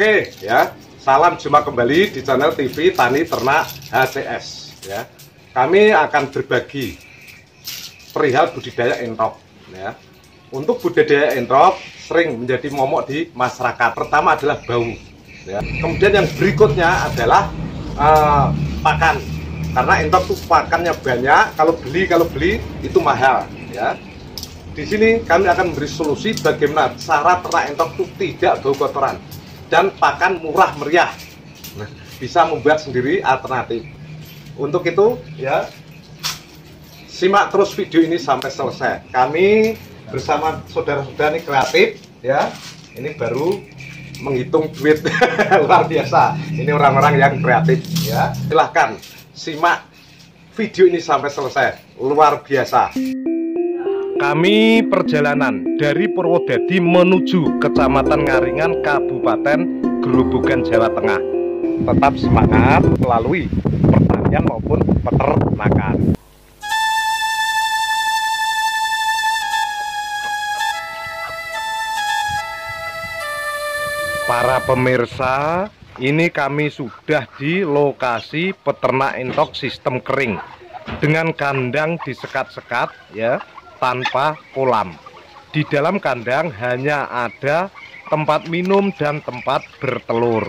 Oke ya, salam jumpa kembali di channel TV Tani Ternak HCS ya. Kami akan berbagi perihal budidaya entok ya. Untuk budidaya entok sering menjadi momok di masyarakat. Pertama adalah bau ya. Kemudian yang berikutnya adalah pakan. Karena entok itu pakannya banyak, kalau beli itu mahal ya. Di sini kami akan memberi solusi bagaimana cara ternak entok itu tidak bau kotoran dan pakan murah meriah. Nah, bisa membuat sendiri alternatif. Untuk itu ya, simak terus video ini sampai selesai. Kami bersama saudara-saudara ini kreatif ya. Ini baru menghitung duit luar biasa. Ini orang-orang yang kreatif ya. Silahkan simak video ini sampai selesai. Luar biasa. Kami perjalanan dari Purwodadi menuju Kecamatan Ngaringan, Kabupaten Grobogan, Jawa Tengah. Tetap semangat melalui pertanian maupun peternakan. Para pemirsa, ini kami sudah di lokasi peternak entok sistem kering dengan kandang disekat-sekat ya, tanpa kolam. Di dalam kandang hanya ada tempat minum dan tempat bertelur.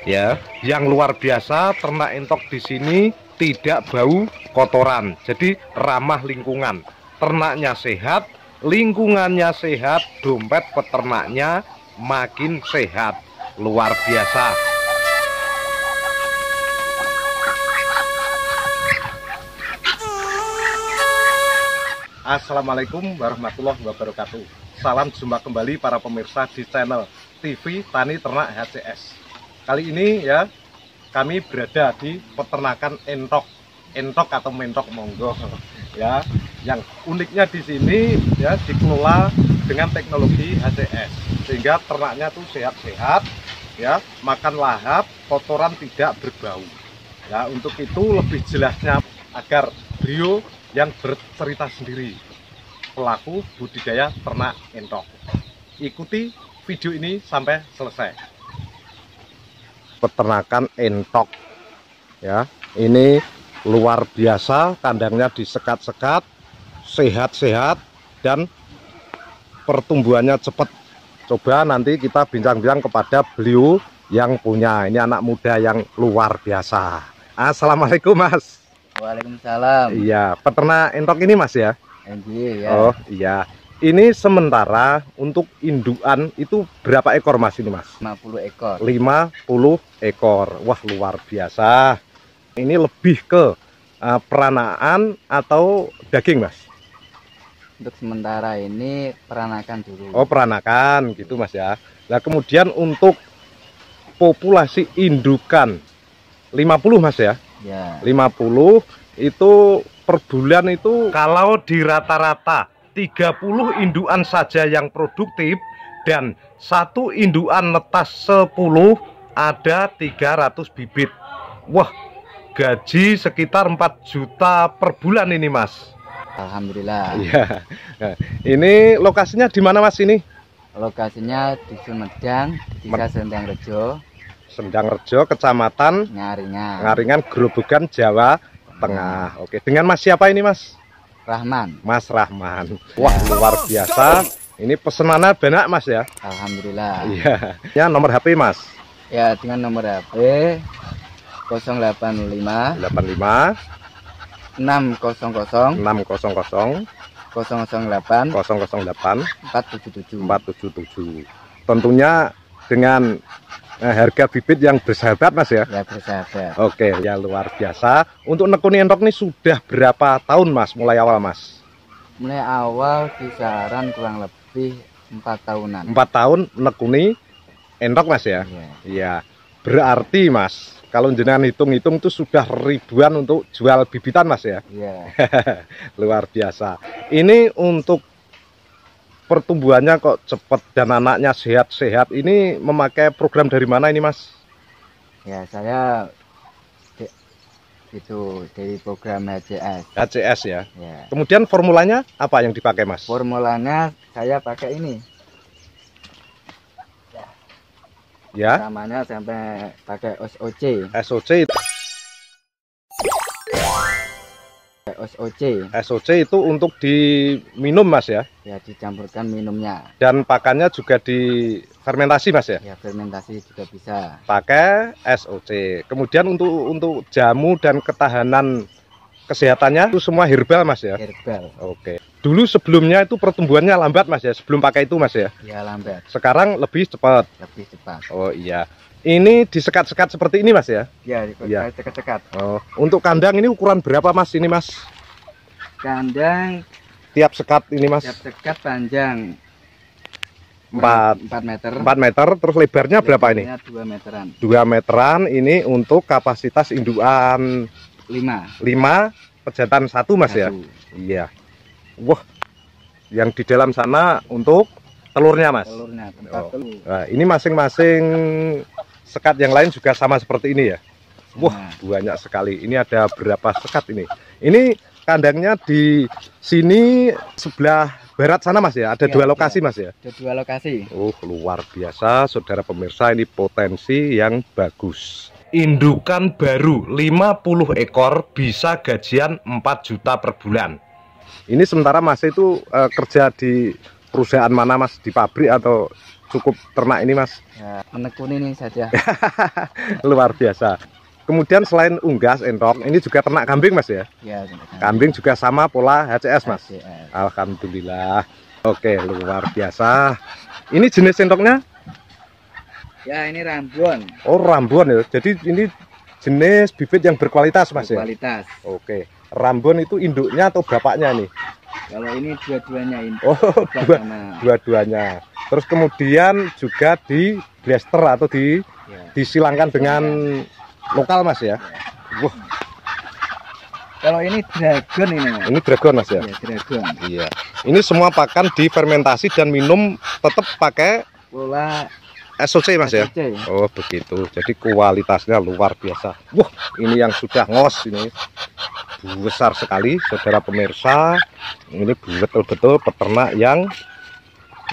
Ya, yang luar biasa ternak entok di sini tidak bau kotoran. Jadi ramah lingkungan. Ternaknya sehat, lingkungannya sehat, dompet peternaknya makin sehat. Luar biasa. Assalamualaikum warahmatullahi wabarakatuh. Salam jumpa kembali para pemirsa di channel TV Tani Ternak HCS. Kali ini ya, kami berada di peternakan entok atau mentok monggo ya. Yang uniknya di sini ya, dikelola dengan teknologi HCS sehingga ternaknya tuh sehat-sehat ya, makan lahap, kotoran tidak berbau. Ya, untuk itu lebih jelasnya agar beliau yang bercerita sendiri, pelaku budidaya ternak entok. Ikuti video ini sampai selesai. Peternakan entok ya, ini luar biasa, kandangnya disekat-sekat, sehat-sehat dan pertumbuhannya cepat. Coba nanti kita bincang-bincang kepada beliau yang punya. Ini anak muda yang luar biasa. Assalamualaikum Mas. Waalaikumsalam. Iya, peternak entok ini Mas ya? Ya. Oh iya. Ini sementara untuk indukan itu berapa ekor Mas ini Mas? 50 ekor. 50 ekor. Wah, luar biasa. Ini lebih ke peranaan atau daging Mas? Untuk sementara ini peranakan dulu. Oh, peranakan gitu Mas ya. Nah, kemudian untuk populasi indukan 50 Mas ya? Ya. 50 itu per bulan itu kalau di rata-rata 30 indukan saja yang produktif dan satu indukan netas 10 ada 300 bibit. Wah, gaji sekitar 4 juta per bulan ini Mas. Alhamdulillah. Iya. Nah, ini lokasinya di mana Mas ini? Lokasinya di Sumedang, Desa Sendangrejo, Sendangrejo, Kecamatan Ngaringan, Grobogan, Jawa Tengah. Oke, dengan Mas siapa ini Mas? Rahman. Mas Rahman. Wah, luar biasa. Ini pesenannya banyak Mas ya? Alhamdulillah. Iya. Ya, nomor HP Mas? Ya, dengan nomor HP 085 85 600 600 008 008 477. 477. Tentunya dengan harga bibit yang bersahabat Mas ya? Ya, bersahabat. Oke, ya luar biasa. Untuk nekuni entok ini sudah berapa tahun Mas mulai awal Mas? Mulai awal kisaran kurang lebih 4 tahunan. 4 tahun nekuni entok Mas ya? Iya. Berarti Mas, kalau jenengan hitung-hitung itu sudah ribuan untuk jual bibitan Mas ya? Iya. Luar biasa. Ini untuk pertumbuhannya kok cepat dan anaknya sehat-sehat. Ini memakai program dari mana ini Mas? Ya, saya itu dari program HCS. HCS ya. Ya. Kemudian formulanya apa yang dipakai Mas? Formulanya saya pakai ini. Ya. Namanya sampai pakai SOC. SOC. SOC itu untuk diminum Mas ya? Ya, dicampurkan minumnya. Dan pakannya juga difermentasi Mas ya? Ya, fermentasi juga bisa. Pakai SOC. Kemudian untuk jamu dan ketahanan kesehatannya itu semua herbal Mas ya? Herbal. Oke. Dulu sebelumnya itu pertumbuhannya lambat Mas ya? Sebelum pakai itu Mas ya? Ya, lambat. Sekarang lebih cepat? Lebih cepat. Oh iya. Ini disekat-sekat seperti ini Mas ya? Ya, sekat-sekat. Oh, untuk kandang ini ukuran berapa Mas ini Mas? Kandang Tiap sekat ini Mas? tiap sekat panjang 4 meter. 4 meter, terus lebarnya berapa ini? 2 meteran. 2 meteran ini untuk kapasitas indukan 5. 5, pejantan 1 Mas ya? Iya. Wah, yang di dalam sana untuk telurnya Mas? Telurnya, tempat telur. Nah, ini masing-masing sekat yang lain juga sama seperti ini ya? Wah, banyak sekali. Ini ada berapa sekat ini? Ini kandangnya di sini sebelah barat sana Mas ya? Ada 2 lokasi Mas ya? Ada 2 lokasi. Oh, luar biasa saudara pemirsa, ini potensi yang bagus. Indukan baru 50 ekor bisa gajian 4 juta per bulan. Ini sementara Mas itu kerja di perusahaan mana Mas? Di pabrik atau cukup ternak ini Mas? Ya, menekuni ini saja. Luar biasa. Kemudian selain unggas, entok, ini juga ternak kambing Mas ya? Ya, kambing juga sama pola HCS Mas? HCS. Alhamdulillah. Oke, luar biasa. Ini jenis entoknya? Ya, ini Rambon. Oh, Rambon ya. Jadi ini jenis bibit yang berkualitas Mas ya? Berkualitas. Oke. Rambon itu induknya atau bapaknya nih? Kalau ini dua-duanya ini. Oh, dua-duanya. Terus kemudian juga di blaster atau disilangkan dengan lokal Mas ya? Wah. Kalau ini dragon ini Mas. Ini dragon Mas ya? Iya, dragon. Iya. Ini semua pakan difermentasi dan minum tetap pakai pola SOC Mas ya? SOC. Oh begitu. Jadi kualitasnya luar biasa. Wah, ini yang sudah ngos ini. Besar sekali saudara pemirsa. Ini betul-betul peternak yang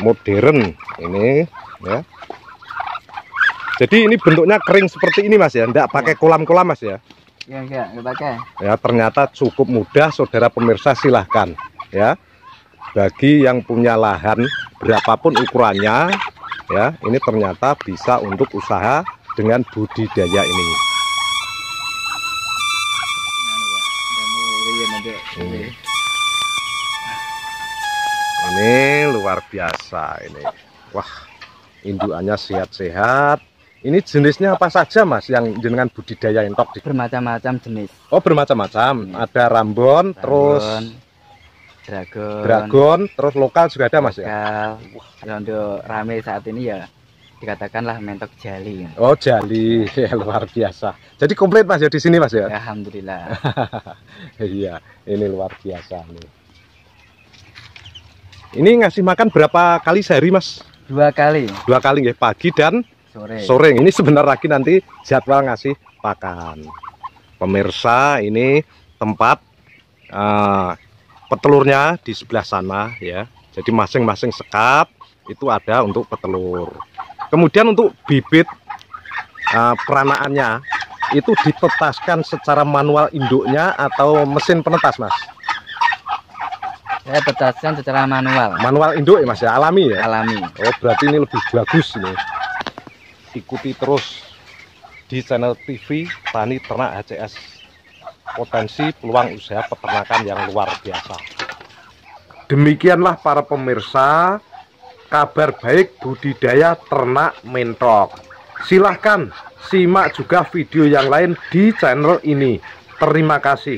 modern ini ya. Jadi ini bentuknya kering seperti ini Mas ya, enggak pakai kolam-kolam Mas ya? Ya, enggak pakai. Ya, ternyata cukup mudah saudara pemirsa, silahkan ya. Bagi yang punya lahan berapapun ukurannya ya, ini ternyata bisa untuk usaha dengan budidaya ini. Ini luar biasa ini. Wah, indukannya sehat-sehat. Ini jenisnya apa saja Mas yang jenengan budidaya entok? Bermacam-macam jenis. Oh, bermacam-macam. Ada Rambon, terus Dragon, terus lokal juga ada Mas ya? Lokal. Untuk rame saat ini ya dikatakanlah mentok jali. Oh, jali. Ya, luar biasa. Jadi komplit Mas ya di sini Mas ya? Alhamdulillah. Iya, ini luar biasa nih. Ini ngasih makan berapa kali sehari Mas? 2 kali. 2 kali ya, pagi dan sore. Sore. Ini sebentar lagi nanti jadwal ngasih pakan. Pemirsa, ini tempat petelurnya di sebelah sana ya. Jadi masing-masing sekat itu ada untuk petelur. Kemudian untuk bibit peranakannya itu ditetaskan secara manual induknya atau mesin penetas Mas? Saya tetaskan secara manual. Manual induk ya Mas ya, alami ya? Alami. Oh, berarti ini lebih bagus ini. Ikuti terus di channel TV Tani Ternak HCS. Potensi peluang usaha peternakan yang luar biasa. Demikianlah para pemirsa, kabar baik budidaya ternak mentok. Silahkan simak juga video yang lain di channel ini. Terima kasih.